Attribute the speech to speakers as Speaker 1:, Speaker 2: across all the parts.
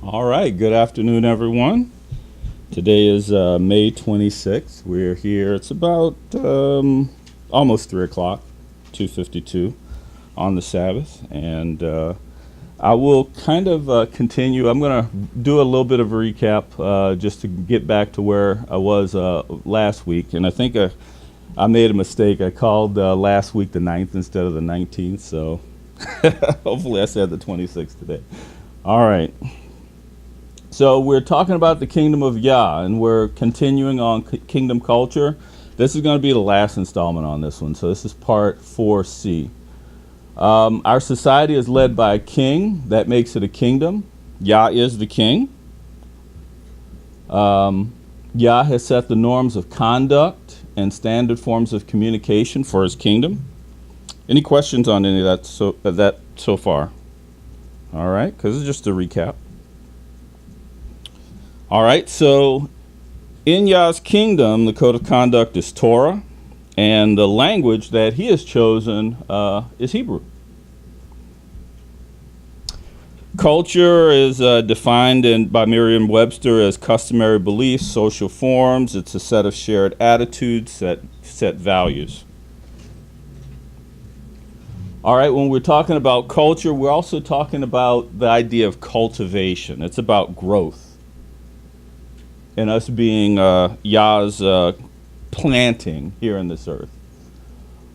Speaker 1: All right, good afternoon, everyone. Today is May 26th. We're here. It's about almost 3 o'clock, 2:52 on the Sabbath. And I will kind of continue. I'm going to do a little bit of a recap just to get back to where I was last week. And I think I made a mistake. I called last week the 9th instead of the 19th. So hopefully I said the 26th today. All right. So we're talking about the kingdom of Yah, and we're continuing on kingdom culture. This is going to be the last installment on this one. So this is part 4C. Our society is led by a king. That makes it a kingdom. Yah is the king. Yah has set the norms of conduct and standard forms of communication for his kingdom. Any questions on any of that so far? All right, because it's just a recap. All right, so in Yah's kingdom, the code of conduct is Torah, and the language that he has chosen is Hebrew. Culture is defined by Merriam-Webster as customary beliefs, social forms. It's a set of shared attitudes, set values. All right, when we're talking about culture, we're also talking about the idea of cultivation. It's about growth. And us being Yah's planting here in this earth.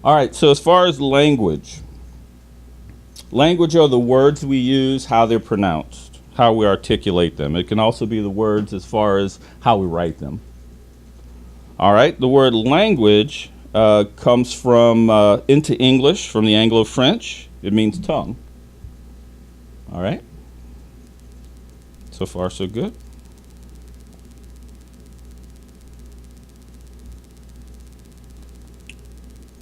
Speaker 1: All right, so as far as language are the words we use, how they're pronounced, how we articulate them. It can also be the words as far as how we write them. All right, the word language comes from into English from the Anglo-French. It means tongue. All right, so far so good.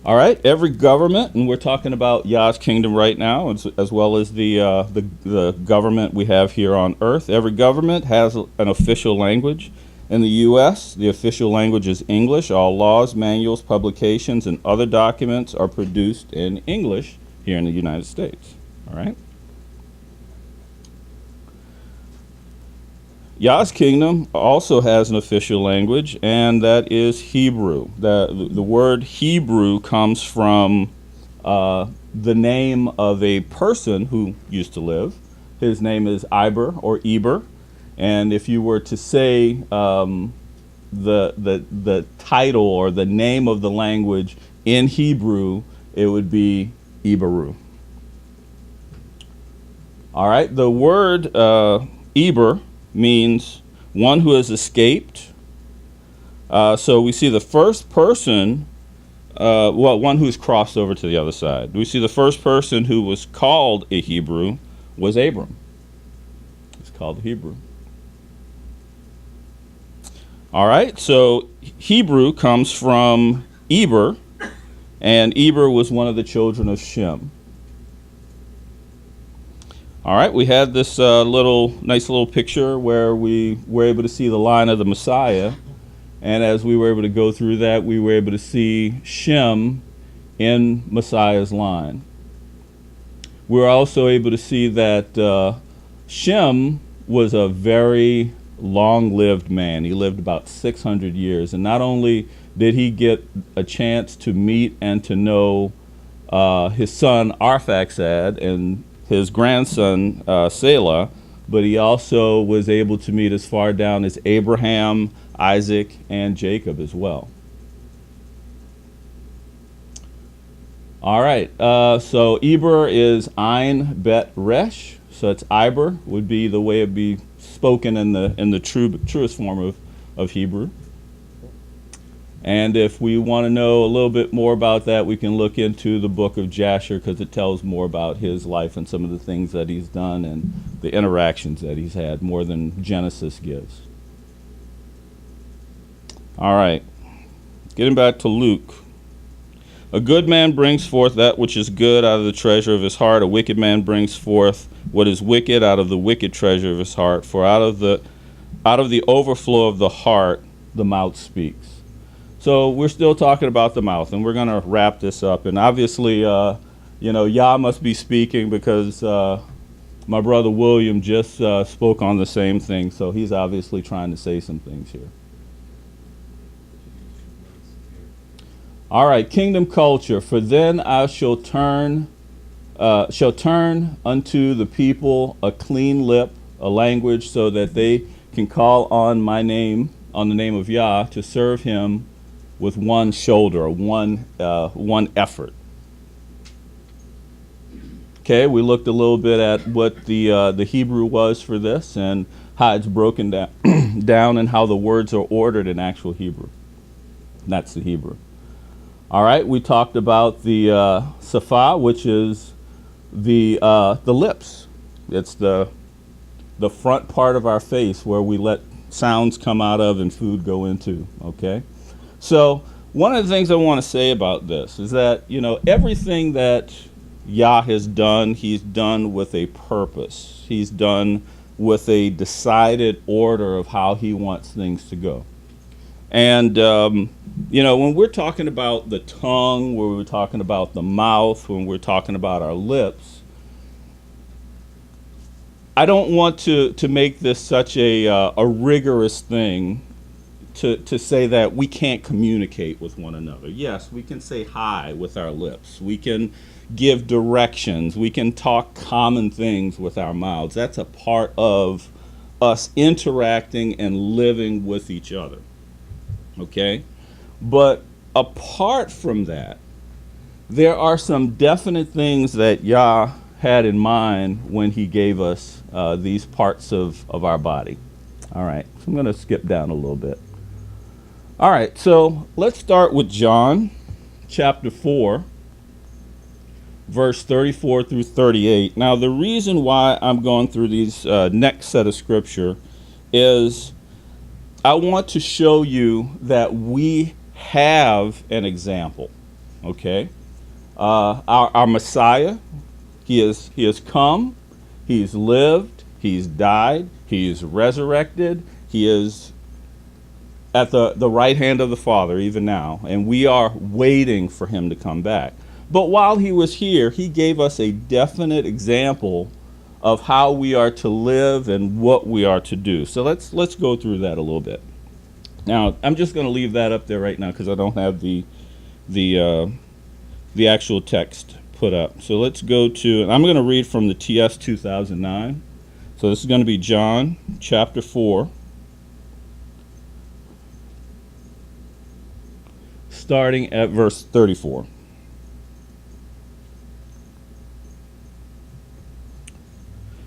Speaker 1: All right, every government, and we're talking about Yah's kingdom right now, as well as the government we have here on earth. Every government has an official language. In the U.S., the official language is English. All laws, manuals, publications, and other documents are produced in English here in the United States. All right. Yah's kingdom also has an official language, and that is Hebrew. The word Hebrew comes from the name of a person who used to live. His name is Iber or Eber, and if you were to say the title or the name of the language in Hebrew, it would be Eberu. All right, the word Eber means one who has escaped. So we see the first person, one who's crossed over to the other side. We see the first person who was called a Hebrew was Abram. It's called Hebrew. All right, so Hebrew comes from Eber, and Eber was one of the children of Shem. All right, we had this nice little picture where we were able to see the line of the Messiah. And as we were able to go through that, we were able to see Shem in Messiah's line. We were also able to see that Shem was a very long-lived man. He lived about 600 years. And not only did he get a chance to meet and to know his son Arphaxad and his grandson Selah, but he also was able to meet as far down as Abraham, Isaac, and Jacob as well. All right, so Eber is Ein Bet Resh, so it's Iber would be the way it'd be spoken in the truest form of Hebrew. And if we want to know a little bit more about that, we can look into the book of Jasher, because it tells more about his life and some of the things that he's done and the interactions that he's had, more than Genesis gives. All right, getting back to Luke. A good man brings forth that which is good out of the treasure of his heart. A wicked man brings forth what is wicked out of the wicked treasure of his heart. For out of the overflow of the heart, the mouth speaks. So we're still talking about the mouth, and we're going to wrap this up. And obviously, Yah must be speaking, because My brother William just spoke on the same thing, so he's obviously trying to say some things here. All right, kingdom culture. For then I shall turn unto the people a clean lip, a language, so that they can call on my name, on the name of Yah, to serve him with one shoulder, or one effort. Okay, we looked a little bit at what the Hebrew was for this and how it's broken down and how the words are ordered in actual Hebrew. That's the Hebrew. All right, we talked about the safa, which is the lips. It's the front part of our face where we let sounds come out of and food go into. Okay, so one of the things I want to say about this is that, you know, everything that Yah has done, he's done with a purpose. He's done with a decided order of how he wants things to go. And, you know, when we're talking about the tongue, when we're talking about the mouth, when we're talking about our lips, I don't want to make this such a rigorous thing to say that we can't communicate with one another. Yes, we can say hi with our lips. We can give directions. We can talk common things with our mouths. That's a part of us interacting and living with each other. Okay? But apart from that, there are some definite things that Yah had in mind when he gave us these parts of our body. All right, so I'm going to skip down a little bit. All right, so let's start with John chapter 4, verse 34 through 38. Now, the reason why I'm going through these next set of scripture is I want to show you that we have an example, okay? Our Messiah, he has come, he's lived, he's died, he's resurrected, he is at the right hand of the Father even now, and we are waiting for him to come back. But while he was here, he gave us a definite example of how we are to live and what we are to do. So let's go through that a little bit. Now, I'm just going to leave that up there right now because I don't have the actual text put up. So let's go to, and I'm going to read from the TS 2009. So this is going to be John chapter 4, starting at verse 34.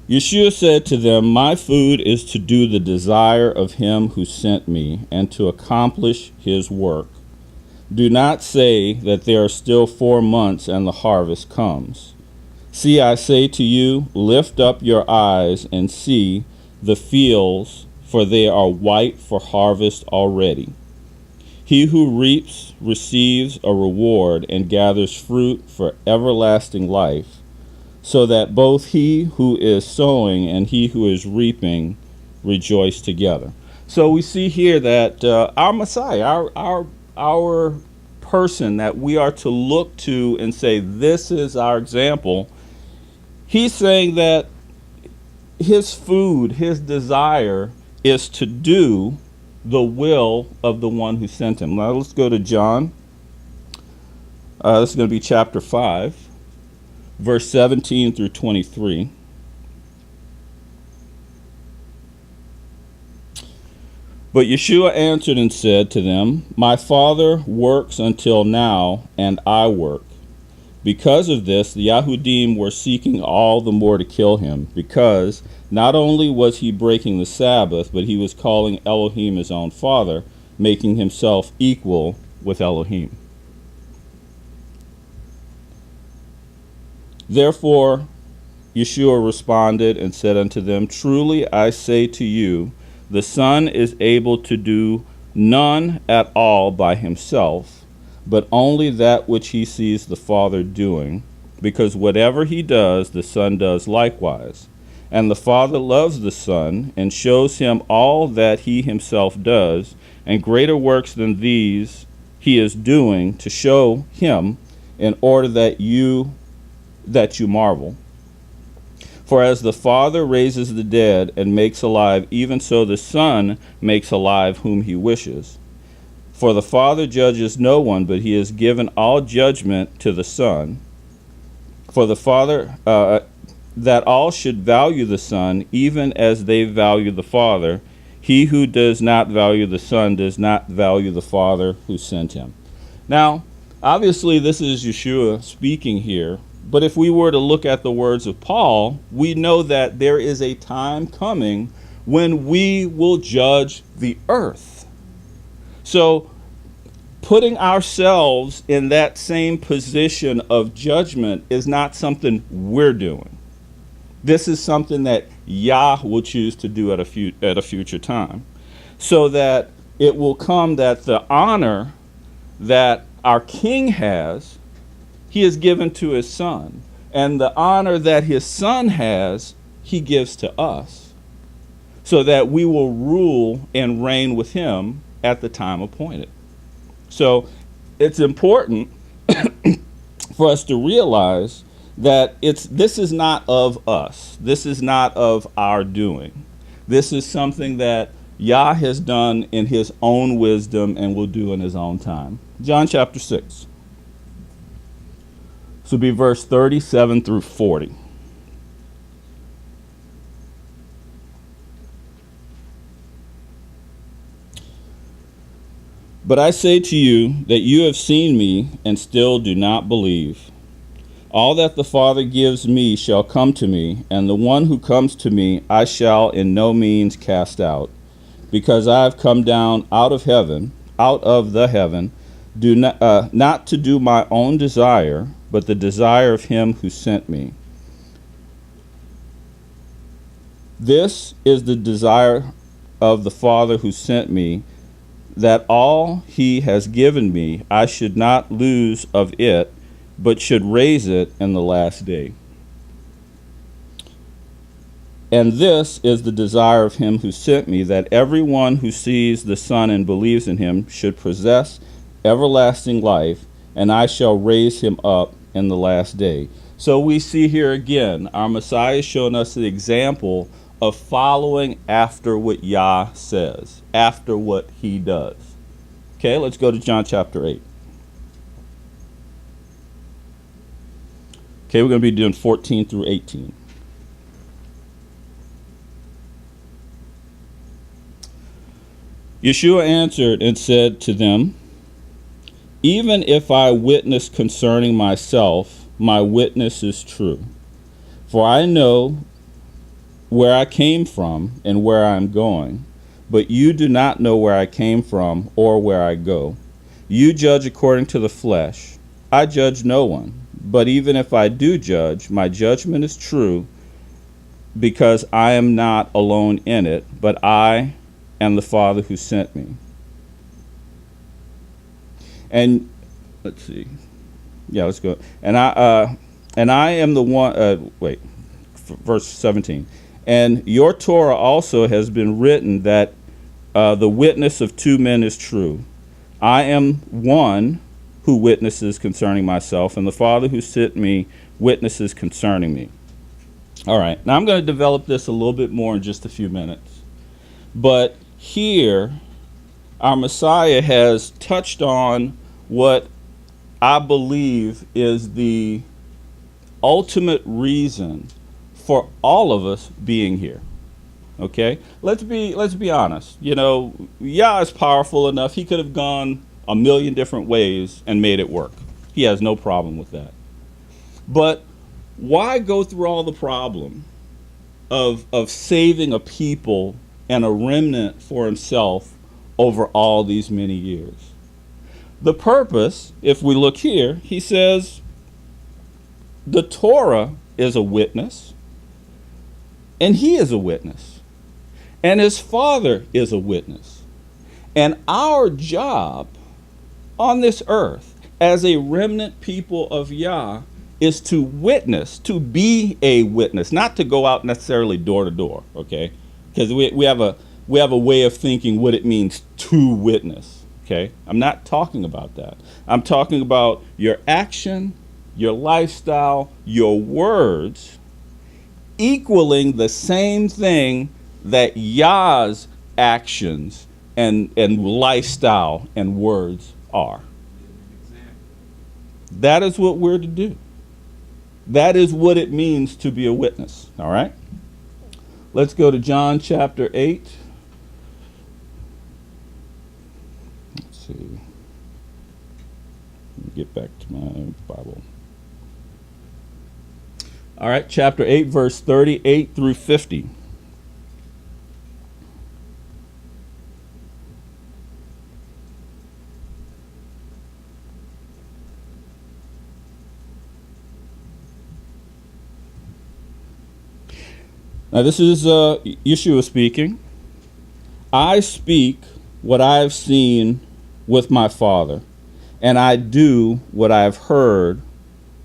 Speaker 1: Yeshua said to them, "My food is to do the desire of him who sent me and to accomplish his work. Do not say that there are still 4 months and the harvest comes. See, I say to you, lift up your eyes and see the fields, for they are white for harvest already. He who reaps receives a reward and gathers fruit for everlasting life, so that both he who is sowing and he who is reaping rejoice together." So we see here that our Messiah, our person that we are to look to and say, this is our example, he's saying that his food, his desire is to do the will of the one who sent him. Now let's go to John. This is going to be chapter 5. Verse 17 through 23. But Yeshua answered and said to them, "My Father works until now, and I work." Because of this, the Yahudim were seeking all the more to kill him, because not only was he breaking the Sabbath, but he was calling Elohim his own father, making himself equal with Elohim. Therefore, Yeshua responded and said unto them, "Truly I say to you, the Son is able to do none at all by himself, but only that which he sees the Father doing, because whatever he does, the Son does likewise. And the Father loves the Son, and shows him all that he himself does, and greater works than these he is doing, to show him, in order that you marvel. For as the Father raises the dead and makes alive, even so the Son makes alive whom he wishes. For the Father judges no one, but he has given all judgment to the Son. For the Father, that all should value the Son, even as they value the Father. He who does not value the Son does not value the Father who sent him. Now, obviously, this is Yeshua speaking here. But if we were to look at the words of Paul, we know that there is a time coming when we will judge the earth. So, putting ourselves in that same position of judgment is not something we're doing. This is something that Yah will choose to do at a future time, so that it will come that the honor that our King has, he has given to his Son, and the honor that his Son has, he gives to us, so that we will rule and reign with him at the time appointed. So it's important for us to realize that this is not of us. This is not of our doing. This is something that Yah has done in his own wisdom and will do in his own time. John chapter 6. This will be verse 37 through 40. But I say to you that you have seen me and still do not believe. All that the Father gives me shall come to me, and the one who comes to me I shall in no means cast out. Because I have come down out of the heaven, not to do my own desire, but the desire of him who sent me. This is the desire of the Father who sent me, that all he has given me I should not lose of it, but should raise it in the last day. And this is the desire of him who sent me, that everyone who sees the Son and believes in him should possess everlasting life, and I shall raise him up in the last day. So we see here again, our Messiah is showing us the example of following after what Yah says, after what he does. Okay, let's go to John chapter 8. Okay, we're going to be doing 14 through 18. Yeshua answered and said to them, even if I witness concerning myself, my witness is true. For I know where I came from and where I am going, but you do not know where I came from or where I go. You judge according to the flesh. I judge no one. But even if I do judge, my judgment is true, because I am not alone in it, but I and the Father who sent me. And let's see. Yeah, let's go. And I am the one, verse 17. And your Torah also has been written that the witness of two men is true. I am one who witnesses concerning myself, and the Father who sent me witnesses concerning me. All right, now I'm going to develop this a little bit more in just a few minutes. But here, our Messiah has touched on what I believe is the ultimate reason for all of us being here. Okay, let's be honest. You know, Yah is powerful enough. He could have gone a million different ways and made it work. He has no problem with that. But why go through all the problem of saving a people and a remnant for himself over all these many years? The purpose, if we look here, he says the Torah is a witness, and he is a witness, and his Father is a witness. And our job on this earth as a remnant people of Yah is to witness, to be a witness, not to go out necessarily door to door, okay? Because we have a way of thinking what it means to witness, okay? I'm not talking about that. I'm talking about your action, your lifestyle, your words, equaling the same thing that Yah's actions and lifestyle and words are. That is what we're to do. That is what it means to be a witness. All right? Let's go to John chapter 8. Let's see. Let me get back to my Bible. All right, chapter 8, verse 38 through 50. Now, this is Yeshua speaking. I speak what I have seen with my Father, and I do what I have heard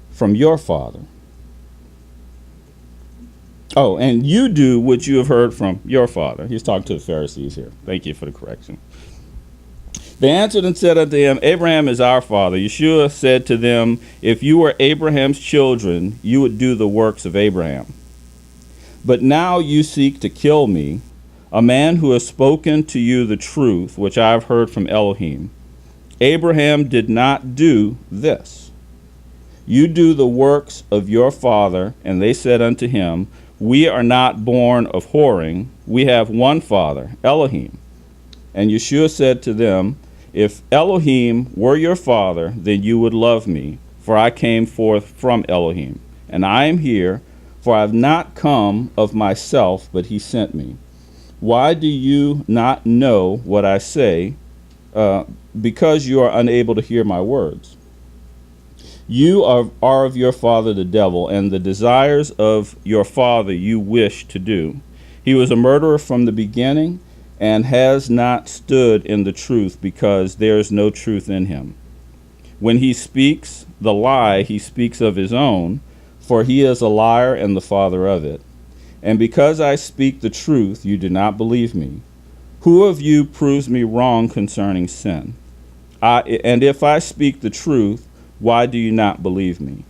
Speaker 1: from your Father. Oh, and you do what you have heard from your father. He's talking to the Pharisees here. Thank you for the correction. They answered and said unto him, Abraham is our father. Yeshua said to them, if you were Abraham's children, you would do the works of Abraham. But now you seek to kill me, a man who has spoken to you the truth, which I have heard from Elohim. Abraham did not do this. You do the works of your father. And they said unto him, we are not born of whoring. We have one Father, Elohim. And Yeshua said to them, if Elohim were your father, then you would love me, for I came forth from Elohim. And I am here, for I have not come of myself, but he sent me. Why do you not know what I say? Because you are unable to hear my words. You are of your father the devil, and the desires of your father you wish to do. He was a murderer from the beginning, and has not stood in the truth, because there is no truth in him. When he speaks the lie, he speaks of his own, for he is a liar and the father of it. And because I speak the truth, you do not believe me. Who of you proves me wrong concerning sin? And if I speak the truth, why do you not believe me?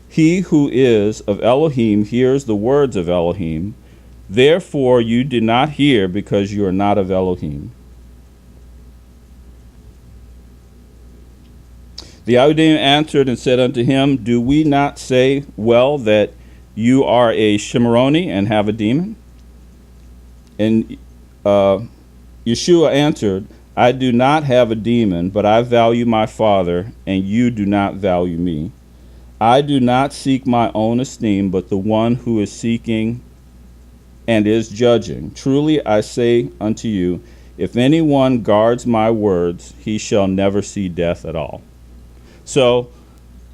Speaker 1: He who is of Elohim hears the words of Elohim. Therefore you do not hear, because you are not of Elohim. The Yehudim answered and said unto him, do we not say well that you are a Shimeroni and have a demon? And Yeshua answered, I do not have a demon, but I value my Father, and you do not value me. I do not seek my own esteem, but the one who is seeking and is judging. Truly I say unto you, if anyone guards my words, he shall never see death at all. So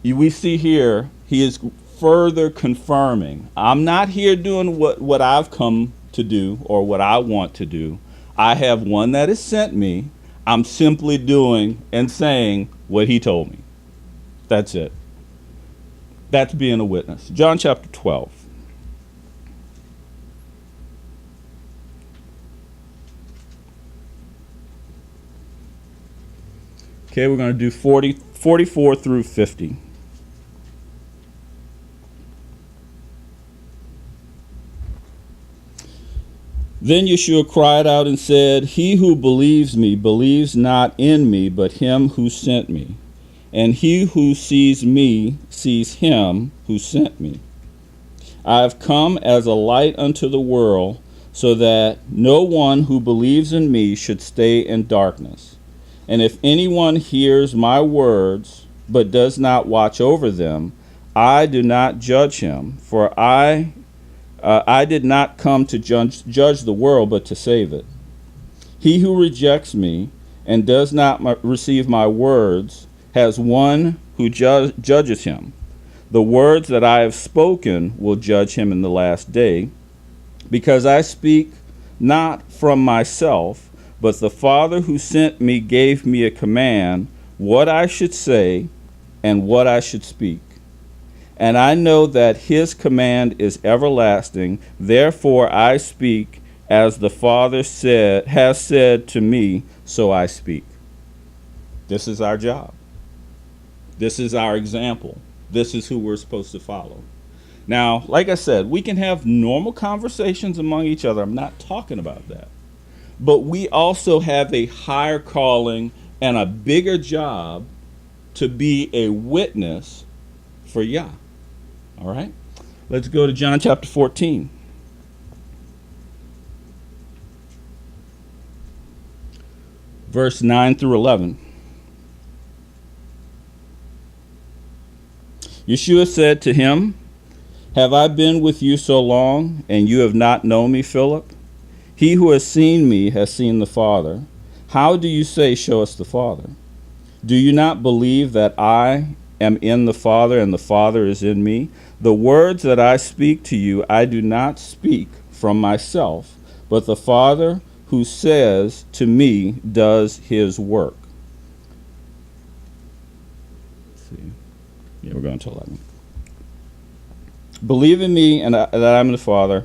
Speaker 1: we see here, he is further confirming, I'm not here doing what I've come to do or what I want to do. I have one that has sent me. I'm simply doing and saying what he told me. That's it. That's being a witness. John chapter 12. Okay, we're going to do 44 through 50. Then Yeshua cried out and said, he who believes me believes not in me, but him who sent me. And he who sees me sees him who sent me. I have come as a light unto the world, so that no one who believes in me should stay in darkness. And if anyone hears my words, but does not watch over them, I do not judge him, for I did not come to judge the world, but to save it. He who rejects me and does not receive my words has one who judges him. The words that I have spoken will judge him in the last day, because I speak not from myself, but the Father who sent me gave me a command, what I should say and what I should speak. And I know that his command is everlasting. Therefore I speak as the Father has said to me, so I speak. This is our job. This is our example. This is who we're supposed to follow. Now, like I said, we can have normal conversations among each other. I'm not talking about that. But we also have a higher calling and a bigger job to be a witness for Yah. All right? Let's go to John chapter 14. Verse 9 through 11. Yeshua said to him, "Have I been with you so long, and you have not known me, Philip? He who has seen me has seen the Father. How do you say, 'Show us the Father'? Do you not believe that I am in the Father, and the Father is in me? The words that I speak to you, I do not speak from myself, but the Father who says to me does his work." Let's see. Yeah, we're going to 11. Believe in me and that I'm in the Father,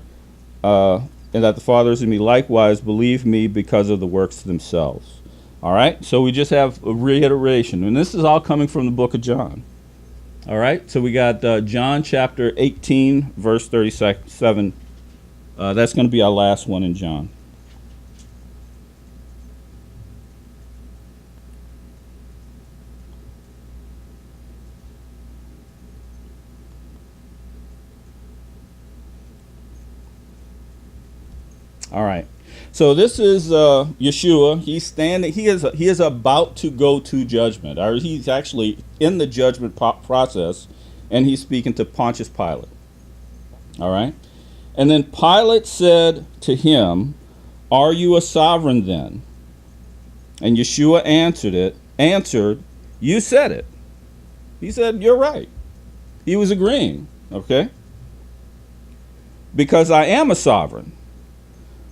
Speaker 1: and that the Father is in me. Likewise, believe me because of the works themselves. All right? So we just have a reiteration. And this is all coming from the book of John. All right? So we got John chapter 18, verse 37. That's going to be our last one in John. All right. So this is Yeshua. He's standing. He is about to go to judgment, or he's actually in the judgment process, and he's speaking to Pontius Pilate. All right. And then Pilate said to him, "Are you a sovereign then?" And Yeshua answered, "You said it." He said, "You're right." He was agreeing. Okay. "Because I am a sovereign.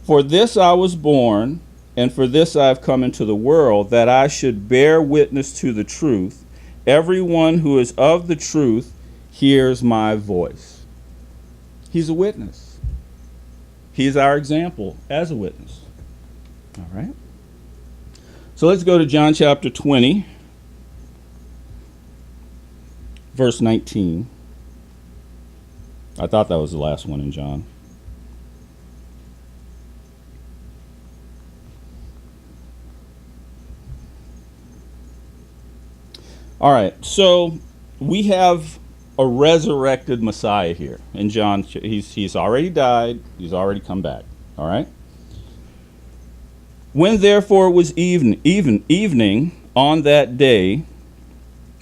Speaker 1: For this I was born, and for this I have come into the world, that I should bear witness to the truth. Everyone who is of the truth hears my voice." He's a witness. He's our example as a witness. All right. So let's go to John chapter 20, verse 19. I thought that was the last one in John. All right, so we have a resurrected Messiah here in John. He's already died. He's already come back. All right. "When therefore it was evening on that day,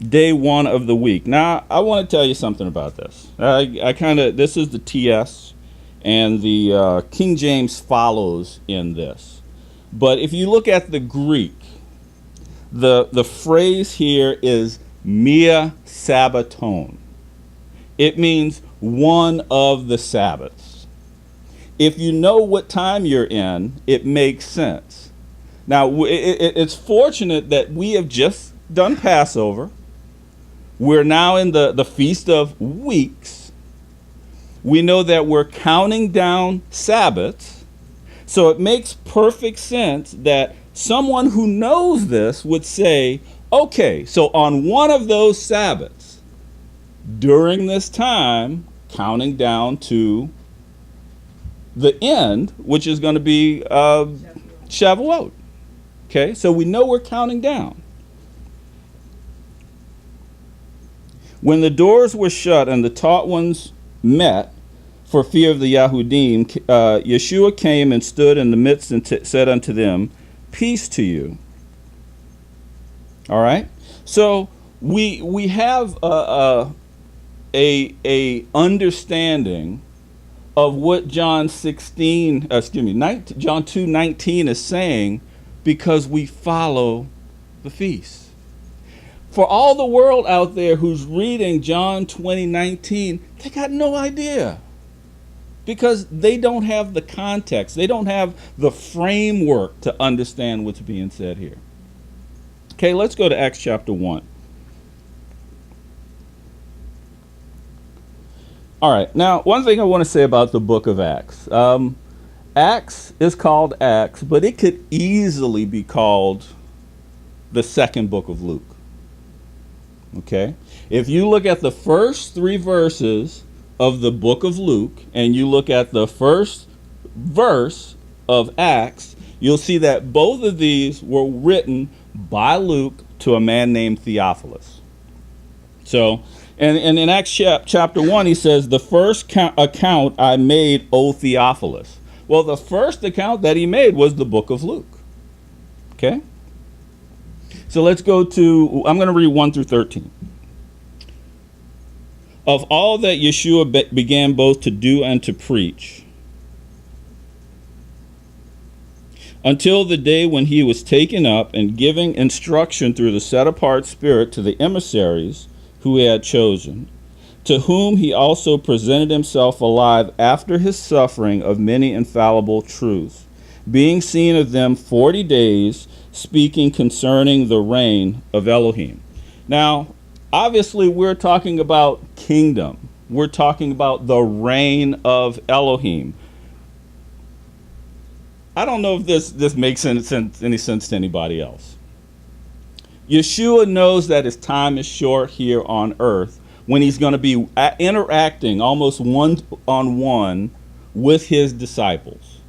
Speaker 1: day one of the week." Now I want to tell you something about this. This is the TS, and the King James follows in this. But if you look at the Greek, the phrase here is mia sabbaton. It means one of the Sabbaths. If you know what time you're in, it makes sense. Now, it's fortunate that we have just done Passover. We're now in the Feast of Weeks. We know that we're counting down Sabbaths. So it makes perfect sense that someone who knows this would say, okay, so on one of those Sabbaths, during this time, counting down to the end, which is going to be Shavuot. Okay, so we know we're counting down. "When the doors were shut and the taught ones met for fear of the Yahudim, Yeshua came and stood in the midst and said unto them, 'Peace to you.'" All right. So we have a understanding of what John 2:19 is saying, because we follow the feast. For all the world out there who's reading John 20:19, they got no idea, because they don't have the context. They don't have the framework to understand what's being said here. Okay, let's go to Acts chapter 1. All right, now one thing I want to say about the book of Acts. Acts is called Acts, but it could easily be called the second book of Luke. Okay? If you look at the first 3 verses of the book of Luke and you look at the first verse of Acts, you'll see that both of these were written by Luke to a man named Theophilus. So, and in Acts chapter 1, he says, the first account I made, O Theophilus. Well, the first account that he made was the book of Luke. Okay? So let's go to, I'm going to read 1 through 13. Of all that Yeshua began both to do and to preach, until the day when he was taken up and giving instruction through the set-apart Spirit to the emissaries who he had chosen, to whom he also presented himself alive after his suffering of many infallible truths, being seen of them 40 days, speaking concerning the reign of Elohim. Now, obviously, we're talking about kingdom. We're talking about the reign of Elohim. I don't know if this makes any sense to anybody else. Yeshua knows that his time is short here on earth when he's going to be interacting almost one-on-one with his disciples.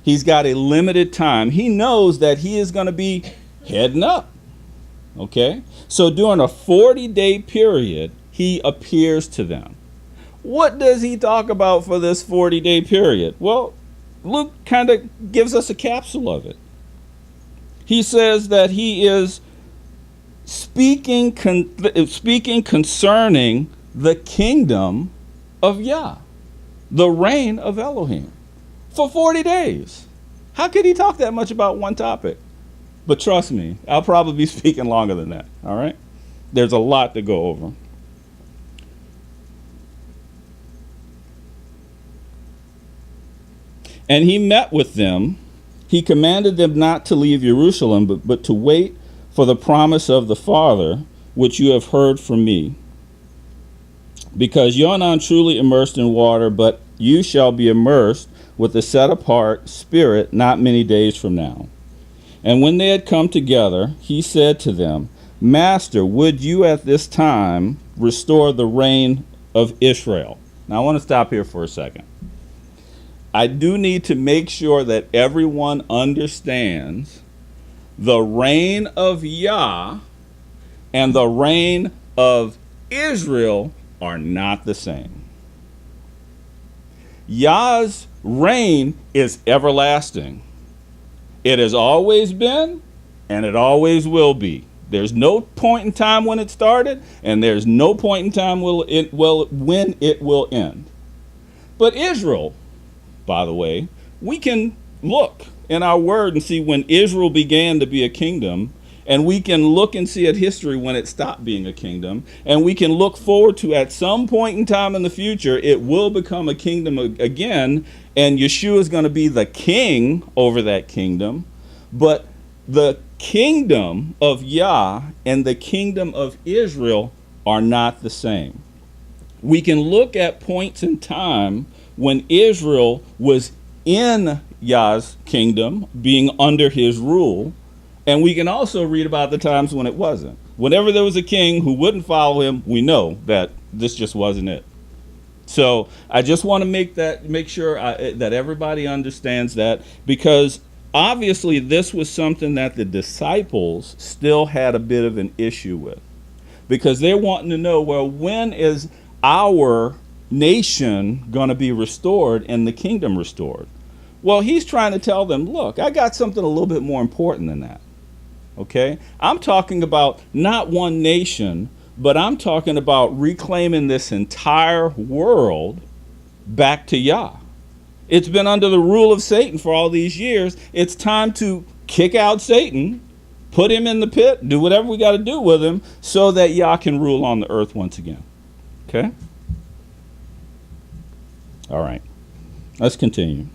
Speaker 1: He's got a limited time. He knows that he is going to be heading up. Okay? So during a 40-day period, he appears to them. What does he talk about for this 40-day period? Well, Luke kind of gives us a capsule of it. He says that he is speaking concerning the kingdom of Yah, the reign of Elohim, for 40 days. How could he talk that much about one topic? But trust me, I'll probably be speaking longer than that, all right? There's a lot to go over. And he met with them. He commanded them not to leave Jerusalem, but to wait for the promise of the Father, which you have heard from me. Because you're not truly immersed in water, but you shall be immersed with the set-apart Spirit not many days from now. And when they had come together, he said to them, Master, would you at this time restore the reign of Israel? Now, I want to stop here for a second. I do need to make sure that everyone understands the reign of Yah and the reign of Israel are not the same. Yah's reign is everlasting. It has always been, and it always will be. There's no point in time when it started, and there's no point in time when it will end. But Israel, by the way, we can look in our word and see when Israel began to be a kingdom, and we can look and see at history when it stopped being a kingdom, and we can look forward to at some point in time in the future, it will become a kingdom again, and Yeshua is going to be the king over that kingdom. But the kingdom of Yah and the kingdom of Israel are not the same. We can look at points in time when Israel was in Yah's kingdom, being under his rule, and we can also read about the times when it wasn't. Whenever there was a king who wouldn't follow him, we know that this just wasn't it. So I just want to make sure that everybody understands that, because obviously this was something that the disciples still had a bit of an issue with, because they're wanting to know, well, when is our nation going to be restored and the kingdom restored? Well, he's trying to tell them, look, I got something a little bit more important than that. Okay? I'm talking about not one nation, but I'm talking about reclaiming this entire world back to Yah. It's been under the rule of Satan for all these years. It's time to kick out Satan, put him in the pit, do whatever we got to do with him so that Yah can rule on the earth once again. Okay? All right. Let's continue.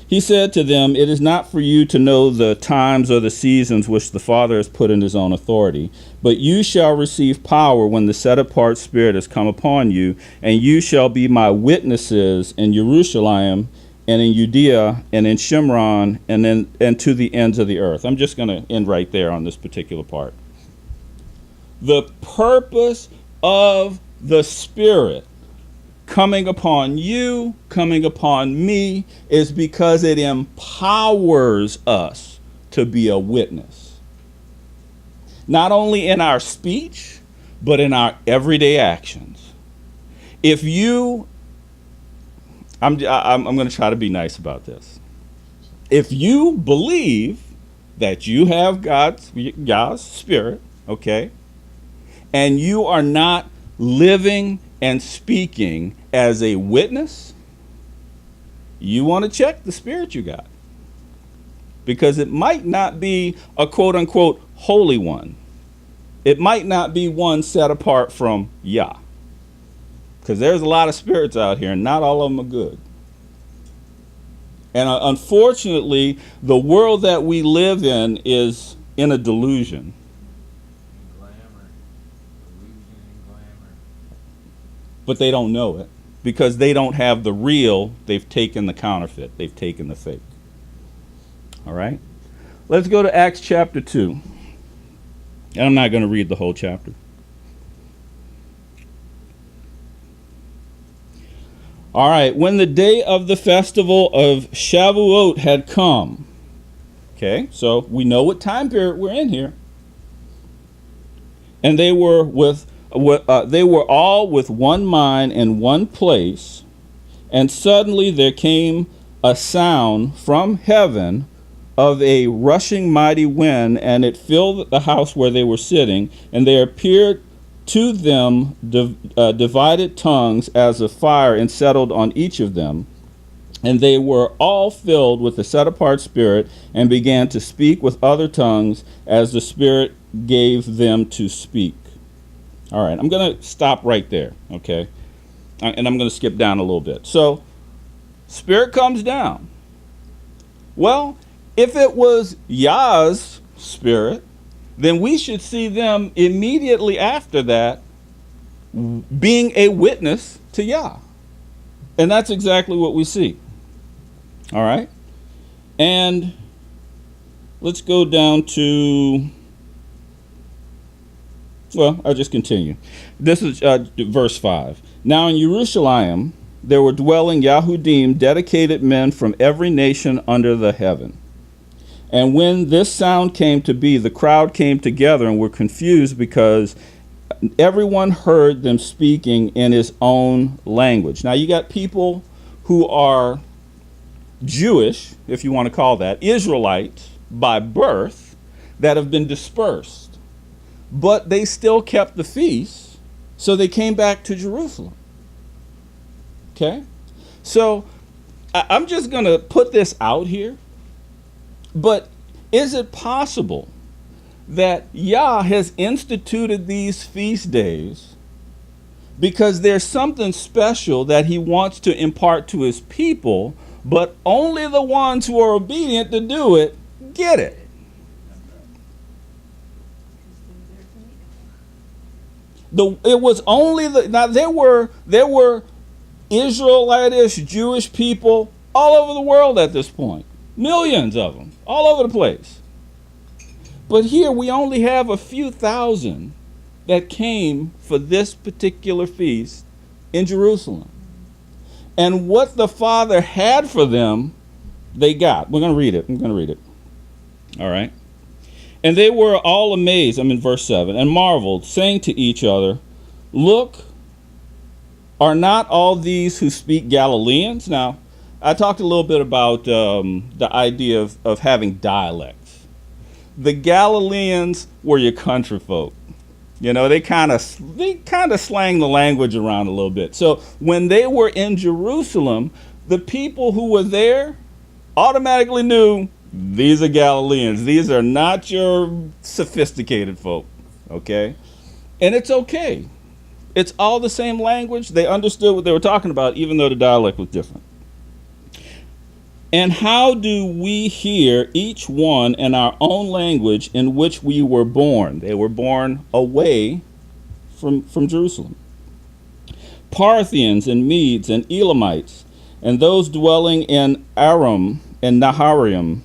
Speaker 1: He said to them, it is not for you to know the times or the seasons which the Father has put in his own authority, but you shall receive power when the set-apart Spirit has come upon you, and you shall be my witnesses in Jerusalem and in Judea and in Shimron and to the ends of the earth. I'm just going to end right there on this particular part. The purpose of the Spirit coming upon you, coming upon me, is because it empowers us to be a witness. Not only in our speech, but in our everyday actions. If you, I'm going to try to be nice about this. If you believe that you have God's Spirit, okay, and you are not living and speaking as a witness, you want to check the spirit you got. Because it might not be a quote unquote holy one. It might not be one set apart from Yah. Because there's a lot of spirits out here and not all of them are good. And unfortunately, the world that we live in is in a delusion. But they don't know it because they don't have the real. They've taken the counterfeit. They've taken the fake. All right. Let's go to Acts chapter 2. And I'm not going to read the whole chapter. All right. When the day of the festival of Shavuot had come. Okay. So we know what time period we're in here. And they were all with one mind in one place, and suddenly there came a sound from heaven of a rushing mighty wind, and it filled the house where they were sitting, and there appeared to them divided tongues as of fire, and settled on each of them. And they were all filled with the set-apart Spirit, and began to speak with other tongues as the Spirit gave them to speak. All right, I'm going to stop right there, okay? And I'm going to skip down a little bit. So, Spirit comes down. Well, if it was Yah's Spirit, then we should see them immediately after that being a witness to Yah. And that's exactly what we see. All right? And let's go down to... Well, I'll just continue. This is verse 5. Now in Jerusalem there were dwelling Yahudim, dedicated men from every nation under the heaven. And when this sound came to be, the crowd came together and were confused because everyone heard them speaking in his own language. Now you got people who are Jewish, if you want to call that, Israelites by birth, that have been dispersed. But they still kept the feast, so they came back to Jerusalem. Okay? So I'm just going to put this out here. But is it possible that Yah has instituted these feast days because there's something special that he wants to impart to his people, but only the ones who are obedient to do it get it? It was only there were Israelitish Jewish people all over the world at this point, millions of them, all over the place. But here we only have a few thousand that came for this particular feast in Jerusalem, and what the Father had for them, they got. We're going to read it. I'm going to read it. All right. And they were all amazed, I'm in verse 7, and marveled, saying to each other, look, are not all these who speak Galileans? Now, I talked a little bit about the idea of having dialects. The Galileans were your country folk. You know, they kind of slang the language around a little bit. So when they were in Jerusalem, the people who were there automatically knew, these are Galileans. These are not your sophisticated folk, okay? And it's okay. It's all the same language. They understood what they were talking about, even though the dialect was different. And how do we hear each one in our own language in which we were born? They were born away from Jerusalem. Parthians and Medes and Elamites, and those dwelling in Aram and Naharaim,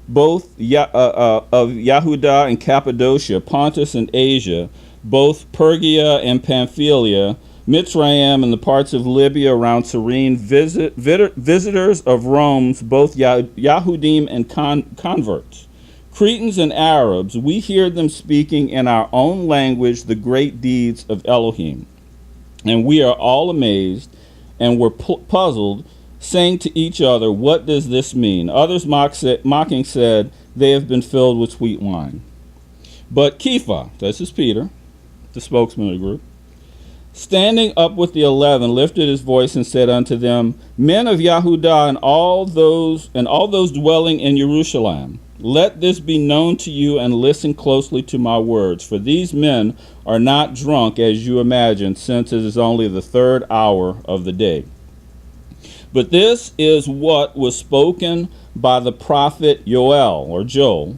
Speaker 1: both of Yahudah and Cappadocia, Pontus and Asia, both Pergia and Pamphylia, Mitzrayim and the parts of Libya around Cyrene, visitors of Rome's, both Yahudim and converts, Cretans and Arabs, we hear them speaking in our own language the great deeds of Elohim. And we are all amazed and were puzzled, saying to each other, what does this mean? Others mocking said, they have been filled with sweet wine. But Kepha, this is Peter, the spokesman of the group, standing up with the 11, lifted his voice and said unto them, men of Yahudah and all those dwelling in Jerusalem, let this be known to you, and listen closely to my words. For these men are not drunk, as you imagine, since it is only the 3rd hour of the day. But this is what was spoken by the prophet Joel.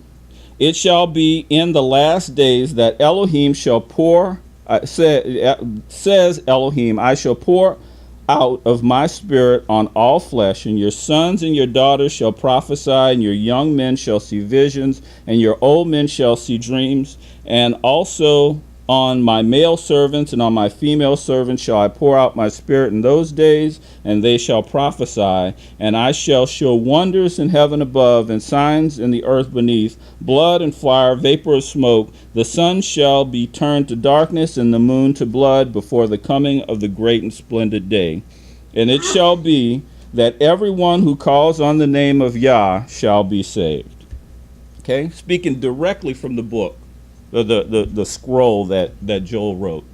Speaker 1: It shall be in the last days that Elohim shall pour, says Elohim, I shall pour out of my spirit on all flesh, and your sons and your daughters shall prophesy, and your young men shall see visions, and your old men shall see dreams, and also on my male servants and on my female servants shall I pour out my spirit in those days, and they shall prophesy, and I shall show wonders in heaven above and signs in the earth beneath, blood and fire, vapor of smoke. The sun shall be turned to darkness and the moon to blood before the coming of the great and splendid day. And it shall be that everyone who calls on the name of Yah shall be saved. Okay, speaking directly from the book, the scroll that Joel wrote.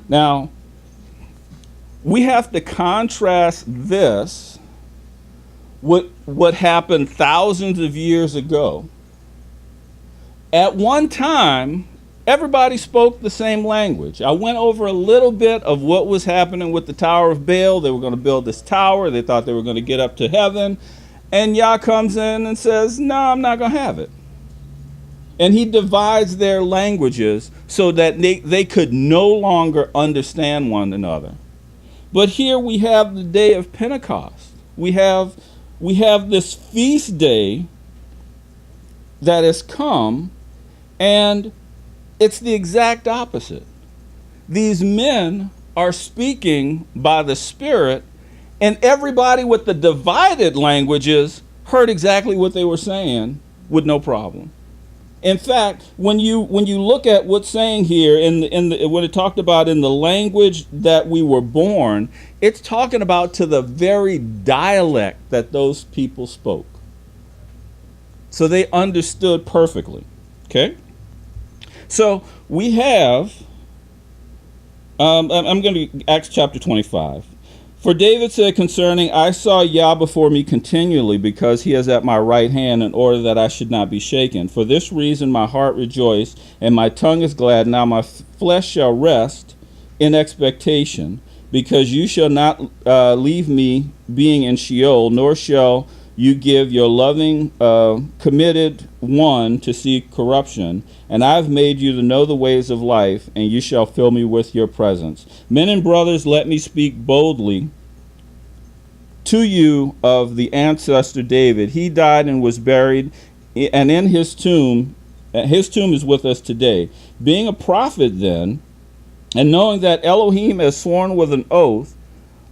Speaker 1: Now, we have to contrast this with what happened thousands of years ago. At one time, everybody spoke the same language. I went over a little bit of what was happening with the Tower of Babel. They were going to build this tower. They thought they were going to get up to heaven. And Yah comes in and says, no, I'm not going to have it. And he divides their languages so that they could no longer understand one another. But here we have the day of Pentecost. We have this feast day that has come, and it's the exact opposite. These men are speaking by the Spirit, and everybody with the divided languages heard exactly what they were saying with no problem. In fact, when you look at what's saying here when it talked about in the language that we were born, it's talking about to the very dialect that those people spoke. So they understood perfectly. Okay? So we have, I'm going to Acts chapter 25. For David said concerning, I saw Yah before me continually, because he is at my right hand, in order that I should not be shaken. For this reason my heart rejoiced, and my tongue is glad. Now my flesh shall rest in expectation, because you shall not leave me being in Sheol, nor shall you give your loving committed one to see corruption. And I have made you to know the ways of life, and you shall fill me with your presence. Men and brothers, let me speak boldly to you of the ancestor David. He died and was buried, and in his tomb is with us today. Being a prophet then, and knowing that Elohim has sworn with an oath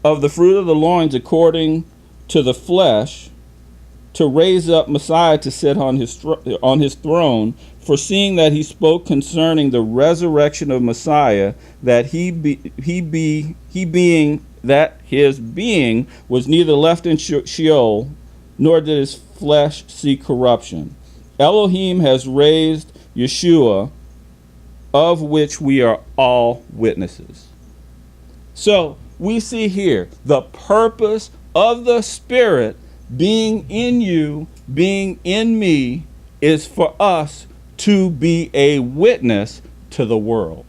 Speaker 1: of the fruit of the loins according to the flesh, to raise up Messiah to sit on his throne, foreseeing that he spoke concerning the resurrection of Messiah, that his being was neither left in Sheol, nor did his flesh see corruption. Elohim has raised Yeshua, of which we are all witnesses. So we see here the purpose of the Spirit being in you, being in me, is for us to be a witness to the world.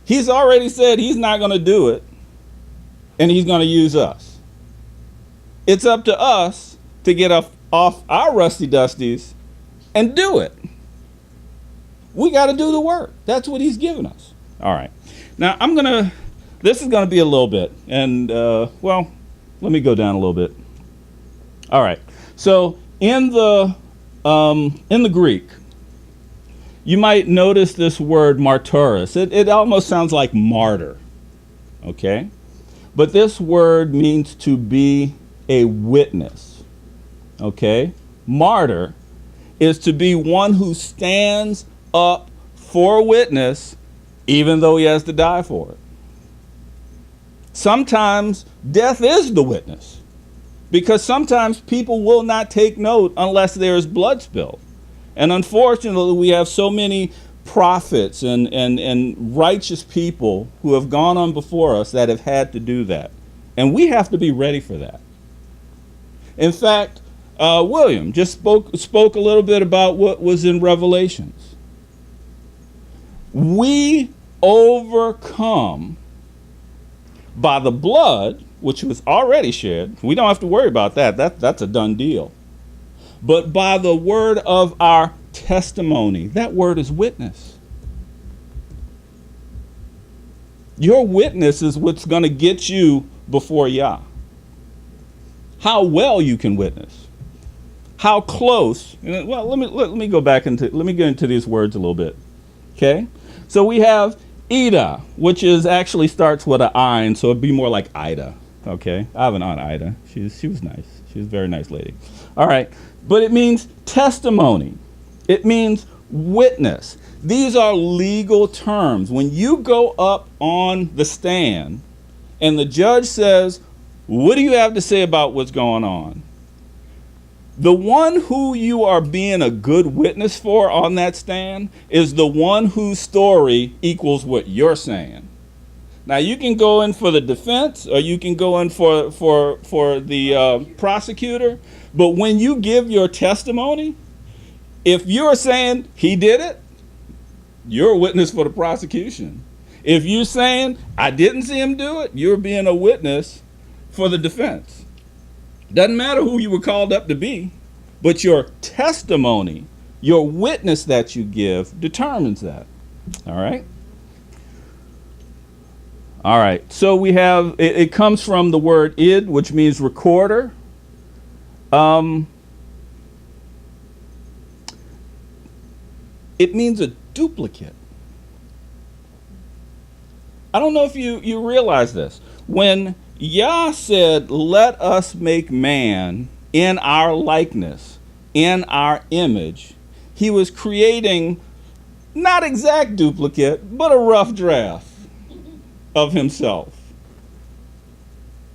Speaker 1: He's already said he's not going to do it, and he's going to use us. It's up to us to get off our rusty dusties and do it. We got to do the work. That's what he's given us. All right. Now, this is going to be a little bit, and, let me go down a little bit. All right. So in the Greek, You might notice this word martyrs. It almost sounds like martyr, okay? But this word means to be a witness, okay? Martyr is to be one who stands up for a witness even though he has to die for it. Sometimes death is the witness, because sometimes people will not take note unless there is blood spilled. And unfortunately, we have so many prophets and righteous people who have gone on before us that have had to do that. And we have to be ready for that. In fact, William just spoke a little bit about what was in Revelations. We overcome by the blood, which was already shed. We don't have to worry about that. That's a done deal. But by the word of our testimony. That word is witness. Your witness is what's going to get you before Yah. How well you can witness. How close. Well, let me get into these words a little bit. Okay? So we have Ida, which is actually starts with an I, and so it'd be more like Ida. Okay? I have an aunt Ida. She was nice. She was a very nice lady. All right. But it means testimony. It means witness. These are legal terms. When you go up on the stand and the judge says, what do you have to say about what's going on? The one who you are being a good witness for on that stand is the one whose story equals what you're saying. Now, you can go in for the defense or you can go in for the prosecutor. But when you give your testimony, if you're saying he did it, you're a witness for the prosecution. If you're saying I didn't see him do it, you're being a witness for the defense. Doesn't matter who you were called up to be, but your testimony, your witness that you give determines that. All right? All right. So we have, it comes from the word id, which means recorder. It means a duplicate. I don't know if you realize this. When Yah said, let us make man in our likeness, in our image, he was creating not exact duplicate, but a rough draft of himself.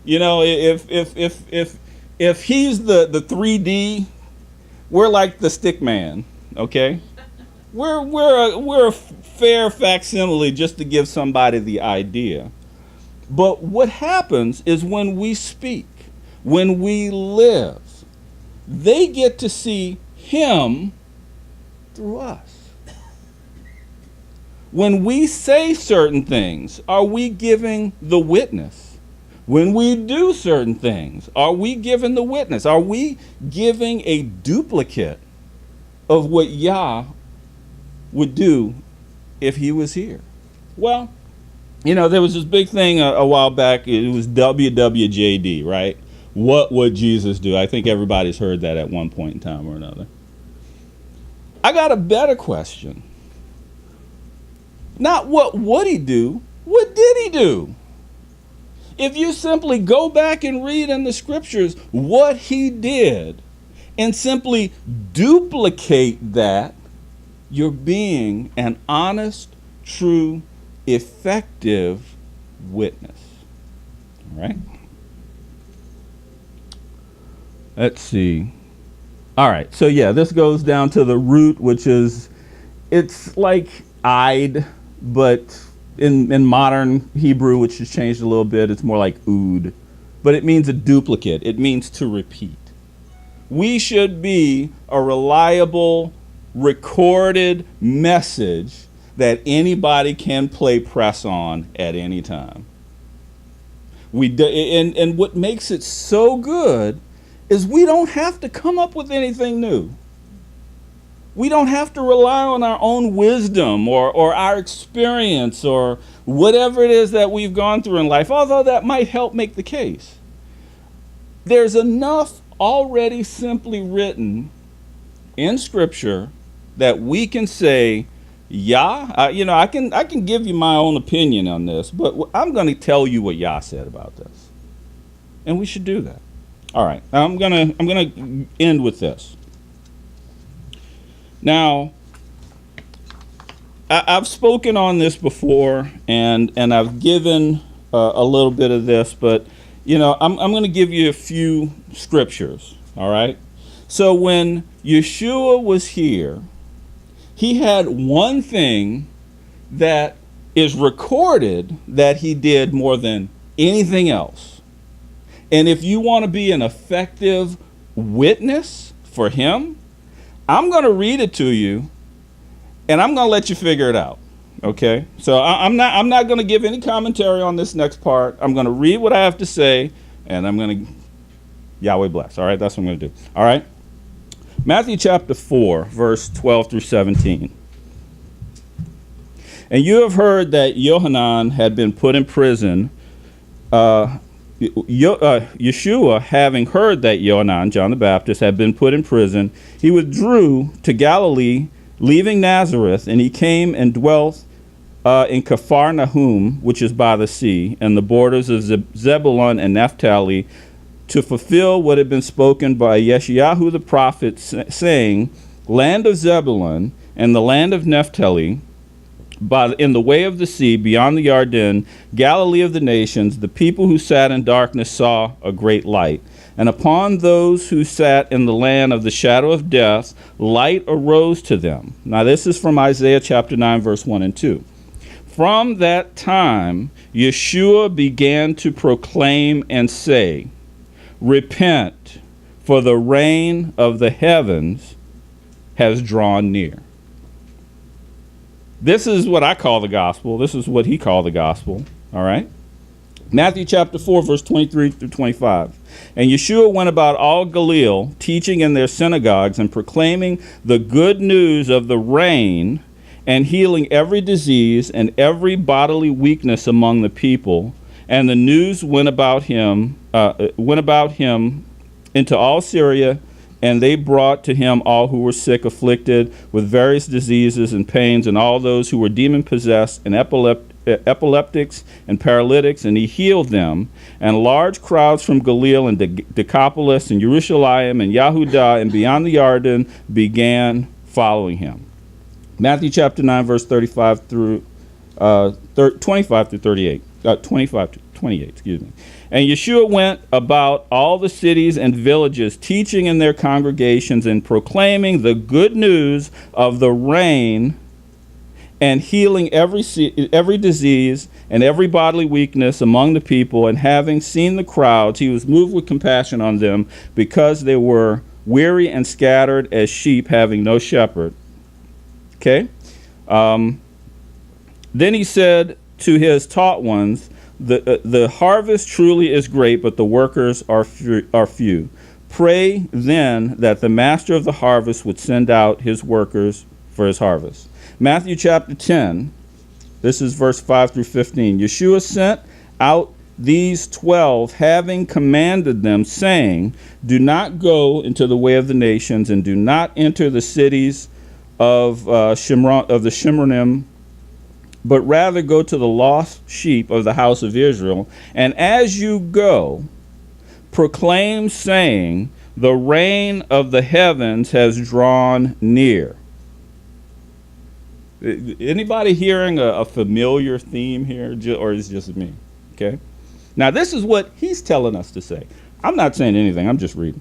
Speaker 1: You know, if he's the 3D, we're like the stick man, okay? We're a fair facsimile just to give somebody the idea. But what happens is when we speak, when we live, they get to see him through us. When we say certain things, are we giving the witness? When we do certain things, are we giving the witness? Are we giving a duplicate of what Yah would do if he was here? Well, you know, there was this big thing a while back. It was WWJD, right? What would Jesus do? I think everybody's heard that at one point in time or another. I got a better question. Not what would he do, what did he do? If you simply go back and read in the scriptures what he did and simply duplicate that, you're being an honest, true, effective witness. All right? Let's see. All right. So, yeah, this goes down to the root, which is, it's like Id, but in modern Hebrew, which has changed a little bit, it's more like ood. But it means a duplicate. It means to repeat. We should be a reliable, recorded message that anybody can play press on at any time. And what makes it so good is we don't have to come up with anything new. We don't have to rely on our own wisdom or our experience or whatever it is that we've gone through in life, although that might help make the case. There's enough already simply written in Scripture that we can say, I can give you my own opinion on this, but I'm going to tell you what Yah said about this, and we should do that. All right, I'm gonna end with this. Now, I've spoken on this before, and I've given a little bit of this, but I'm going to give you a few scriptures. All right. So when Yeshua was here, he had one thing that is recorded that he did more than anything else. And if you want to be an effective witness for him, I'm going to read it to you, and I'm going to let you figure it out. Okay? So I'm not going to give any commentary on this next part. I'm going to read what I have to say, and I'm going to Yahweh bless. All right? That's what I'm going to do. All right? Matthew chapter 4, verse 12 through 17. And you have heard that Yohanan had been put in prison. Yeshua, having heard that Yohanan, John the Baptist, had been put in prison, he withdrew to Galilee, leaving Nazareth, and he came and dwelt in Capharnaum, which is by the sea, and the borders of Zebulun and Naphtali, to fulfill what had been spoken by Yeshayahu the prophet, saying, land of Zebulun and the land of Naphtali, in the way of the sea, beyond the Jordan, Galilee of the nations, the people who sat in darkness saw a great light. And upon those who sat in the land of the shadow of death, light arose to them. Now this is from Isaiah chapter 9, verse 1 and 2. From that time, Yeshua began to proclaim and say, repent, for the reign of the heavens has drawn near. This is what I call the gospel. This is what he called the gospel. All right. Matthew chapter 4, verse 23 through 25. And Yeshua went about all Galilee, teaching in their synagogues and proclaiming the good news of the reign, and healing every disease and every bodily weakness among the people. And the news went about him into all Syria, and they brought to him all who were sick, afflicted with various diseases and pains, and all those who were demon-possessed, and epileptics and paralytics, and he healed them. And large crowds from Galilee and Decapolis and Jerusalem and Yahudah and beyond the Jordan began following him. Matthew chapter 9, verse 35 through 25 through 38. 25 to 28, excuse me. And Yeshua went about all the cities and villages, teaching in their congregations and proclaiming the good news of the reign, and healing every disease and every bodily weakness among the people. And having seen the crowds, he was moved with compassion on them, because they were weary and scattered as sheep having no shepherd. Okay. Then he said to his taught ones, the harvest truly is great, but the workers are few. Pray then that the master of the harvest would send out his workers for his harvest. Matthew chapter 10, this is verse 5 through 15. Yeshua sent out these 12, having commanded them, saying, do not go into the way of the nations, and do not enter the cities of the Shimronim, but rather go to the lost sheep of the house of Israel. And as you go, proclaim, saying, the reign of the heavens has drawn near. Anybody hearing a familiar theme here, or is it just me? Okay. Now, this is what he's telling us to say. I'm not saying anything. I'm just reading.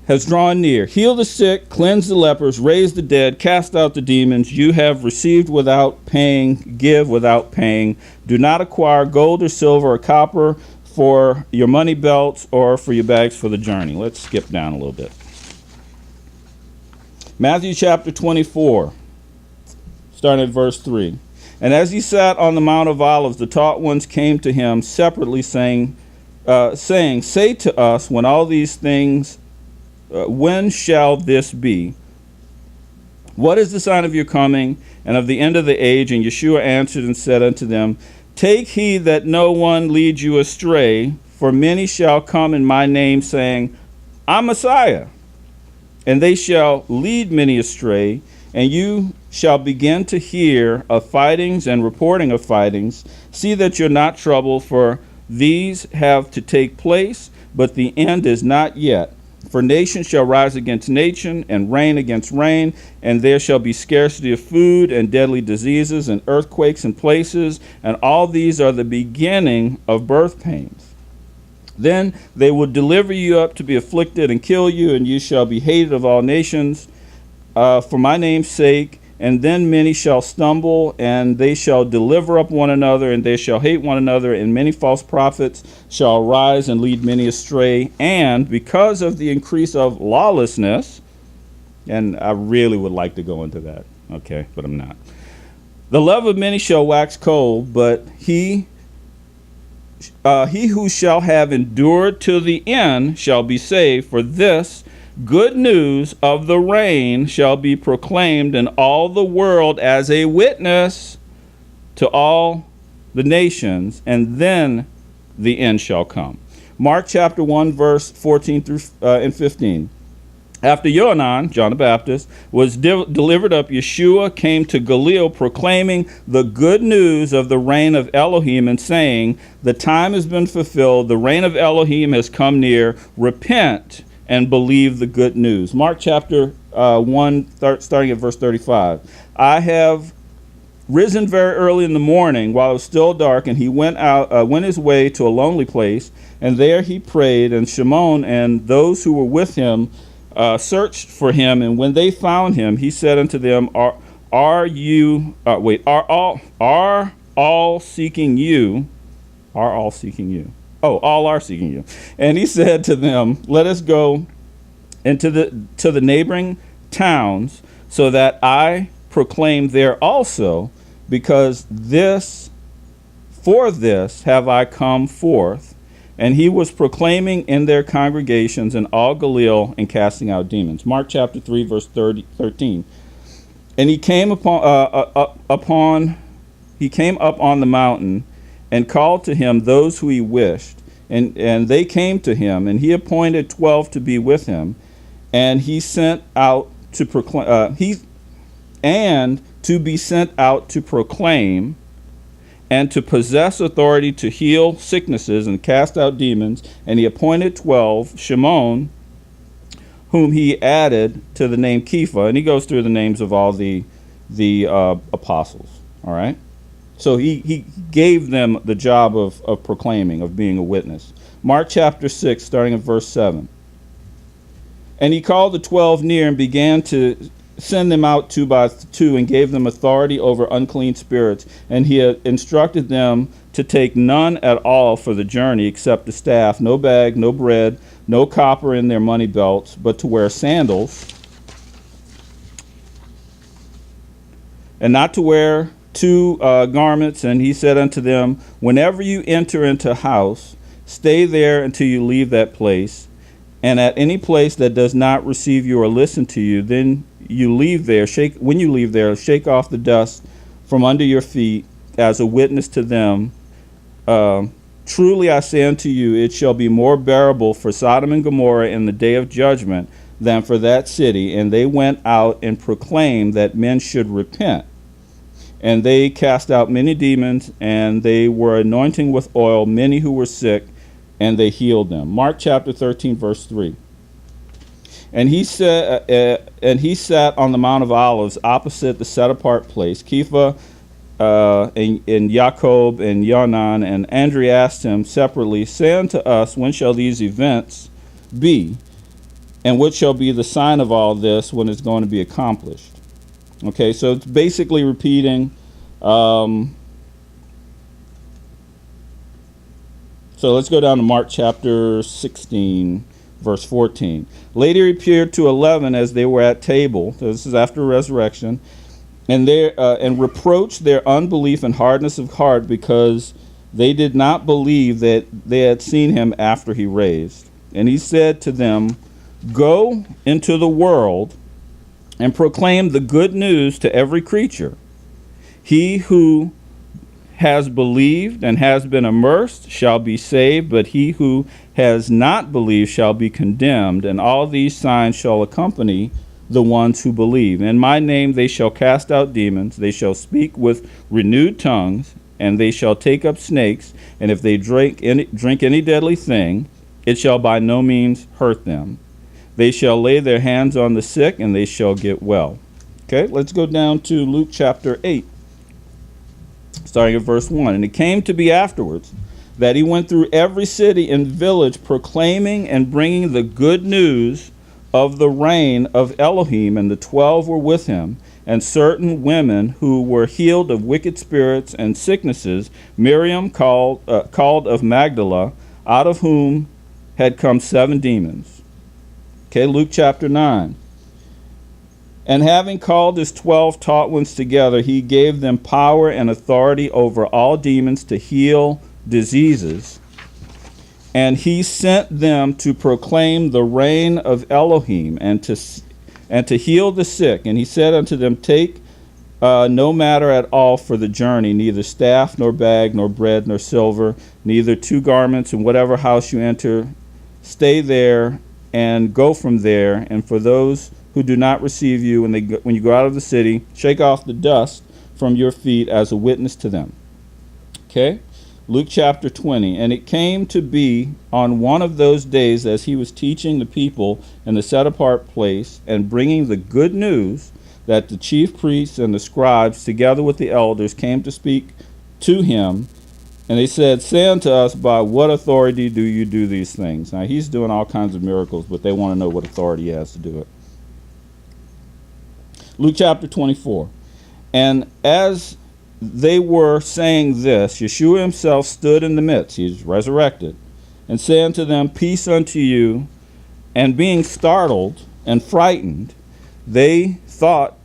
Speaker 1: Has drawn near. Heal the sick, cleanse the lepers, raise the dead, cast out the demons. You have received without paying, give without paying. Do not acquire gold or silver or copper for your money belts or for your bags for the journey. Let's skip down a little bit. Matthew chapter 24, starting at verse 3. And as he sat on the Mount of Olives, the taught ones came to him separately, saying, say to us, when all these things when shall this be? What is the sign of your coming and of the end of the age? And Yeshua answered and said unto them, take heed that no one lead you astray, for many shall come in my name, saying, I'm Messiah, and they shall lead many astray, and you shall begin to hear of fightings and reporting of fightings. See that you're not troubled, for these have to take place, but the end is not yet. For nation shall rise against nation, and reign against reign, and there shall be scarcity of food, and deadly diseases, and earthquakes in places, and all these are the beginning of birth pains. Then they will deliver you up to be afflicted and kill you, and you shall be hated of all nations for my name's sake. And then many shall stumble, and they shall deliver up one another, and they shall hate one another, and many false prophets shall arise and lead many astray. And because of the increase of lawlessness, and I really would like to go into that, okay, but I'm not. The love of many shall wax cold, but he who shall have endured to the end shall be saved. For this good news of the reign shall be proclaimed in all the world as a witness to all the nations, and then the end shall come. Mark chapter 1, verse 14 through and 15. After Yohanan, John the Baptist, was delivered up, Yeshua came to Galilee proclaiming the good news of the reign of Elohim and saying, the time has been fulfilled, the reign of Elohim has come near, repent and believe the good news. Mark chapter 1, starting at verse 35. I have risen very early in the morning while it was still dark, and he went his way to a lonely place, and there he prayed, and Shimon and those who were with him searched for him, and when they found him, he said unto them, Are all seeking you? Are all seeking you? Oh, all are seeking you. And he said to them, Let us go to the neighboring towns, so that I proclaim there also, because for this have I come forth. And he was proclaiming in their congregations in all Galilee and casting out demons. Mark chapter 3, verse 13. And he came up on the mountain and called to him those who he wished. And they came to him, and he appointed 12 to be with him. And he sent out to proclaim, to be sent out to proclaim, and to possess authority to heal sicknesses and cast out demons. And he appointed 12, Shimon, whom he added to the name Kepha. And he goes through the names of all the apostles. All right. So he gave them the job of proclaiming, of being a witness. Mark chapter 6, starting at verse 7. And he called the 12 near and began to send them out two by two, and gave them authority over unclean spirits. And he had instructed them to take none at all for the journey except a staff, no bag, no bread, no copper in their money belts, but to wear sandals, and not to wear two garments. And he said unto them, whenever you enter into a house, stay there until you leave that place. And at any place that does not receive you or listen to you, then you leave there, shake off the dust from under your feet as a witness to them. Truly I say unto you, it shall be more bearable for Sodom and Gomorrah in the day of judgment than for that city. And they went out and proclaimed that men should repent. And they cast out many demons, and they were anointing with oil many who were sick, and they healed them. Mark chapter 13, verse 3. And he sat on the Mount of Olives opposite the set-apart place. Kepha and Jacob and Yohanan and Andrew asked him separately, say unto us, when shall these events be? And what shall be the sign of all this when it's going to be accomplished? Okay, so it's basically repeating. So let's go down to Mark chapter 16, verse 14. Later he appeared to 11 as they were at table. So this is after resurrection. And reproached their unbelief and hardness of heart, because they did not believe that they had seen him after he raised. And he said to them, go into the world and proclaim the good news to every creature. He who has believed and has been immersed shall be saved, but he who has not believed shall be condemned. And all these signs shall accompany the ones who believe. In my name they shall cast out demons, they shall speak with renewed tongues, and they shall take up snakes, and if they drink any deadly thing, it shall by no means hurt them. They shall lay their hands on the sick, and they shall get well. Okay, let's go down to Luke chapter 8, starting at verse 1. And it came to be afterwards that he went through every city and village, proclaiming and bringing the good news of the reign of Elohim. And the 12 were with him, and certain women who were healed of wicked spirits and sicknesses, Miriam called of Magdala, out of whom had come 7 demons. Okay, Luke chapter 9. And having called his 12 taught ones together, he gave them power and authority over all demons to heal diseases. And he sent them to proclaim the reign of Elohim and to heal the sick. And he said unto them, take no matter at all for the journey, neither staff, nor bag, nor bread, nor silver, neither 2 garments, in whatever house you enter, stay there and go from there. And for those who do not receive you, when you go out of the city, shake off the dust from your feet as a witness to them. Okay? Luke chapter 20. And it came to be on one of those days, as he was teaching the people in the set-apart place and bringing the good news, that the chief priests and the scribes, together with the elders, came to speak to him. And they said, say unto us, by what authority do you do these things? Now, he's doing all kinds of miracles, but they want to know what authority he has to do it. Luke chapter 24. And as they were saying this, Yeshua himself stood in the midst, he is resurrected, and said unto them, peace unto you. And being startled and frightened, they thought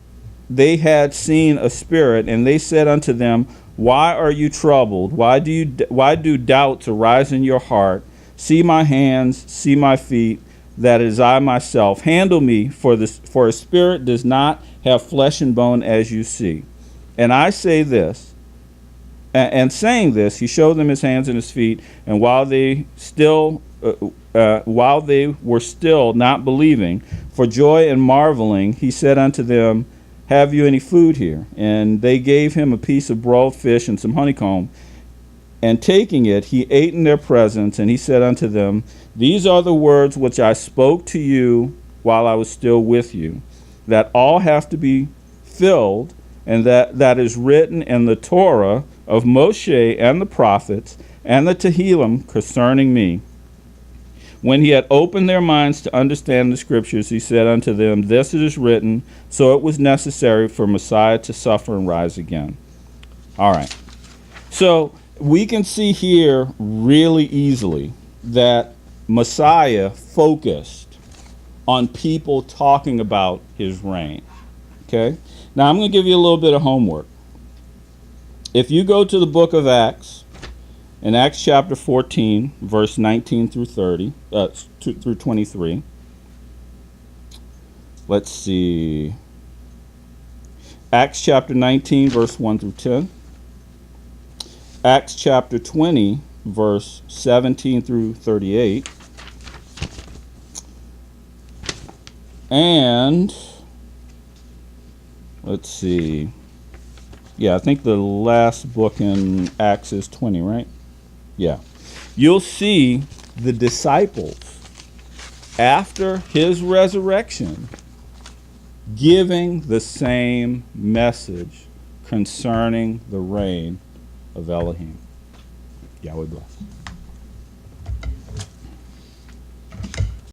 Speaker 1: they had seen a spirit, and they said unto them, why are you troubled? Why do doubts arise in your heart? See my hands, see my feet, that it is I myself. Handle me, for a spirit does not have flesh and bone as you see. And I say this, and saying this, he showed them his hands and his feet. And while they were still not believing, for joy and marveling, he said unto them, have you any food here? And they gave him a piece of broiled fish and some honeycomb. And taking it, he ate in their presence. And he said unto them, these are the words which I spoke to you while I was still with you, that all have to be filled, and that is written in the Torah of Moshe and the prophets and the Tehillim concerning me. When he had opened their minds to understand the scriptures, he said unto them, this it is written, so it was necessary for Messiah to suffer and rise again. All right. So we can see here really easily that Messiah focused on people talking about his reign. Okay? Now I'm going to give you a little bit of homework. If you go to the book of Acts, in Acts chapter 14, verse 19 through 23. Let's see. Acts chapter 19, verse 1 through 10. Acts chapter 20, verse 17 through 38. And let's see. Yeah, I think the last book in Acts is 20, right? Yeah. You'll see the disciples, after his resurrection, giving the same message concerning the reign of Elohim. Yahweh bless.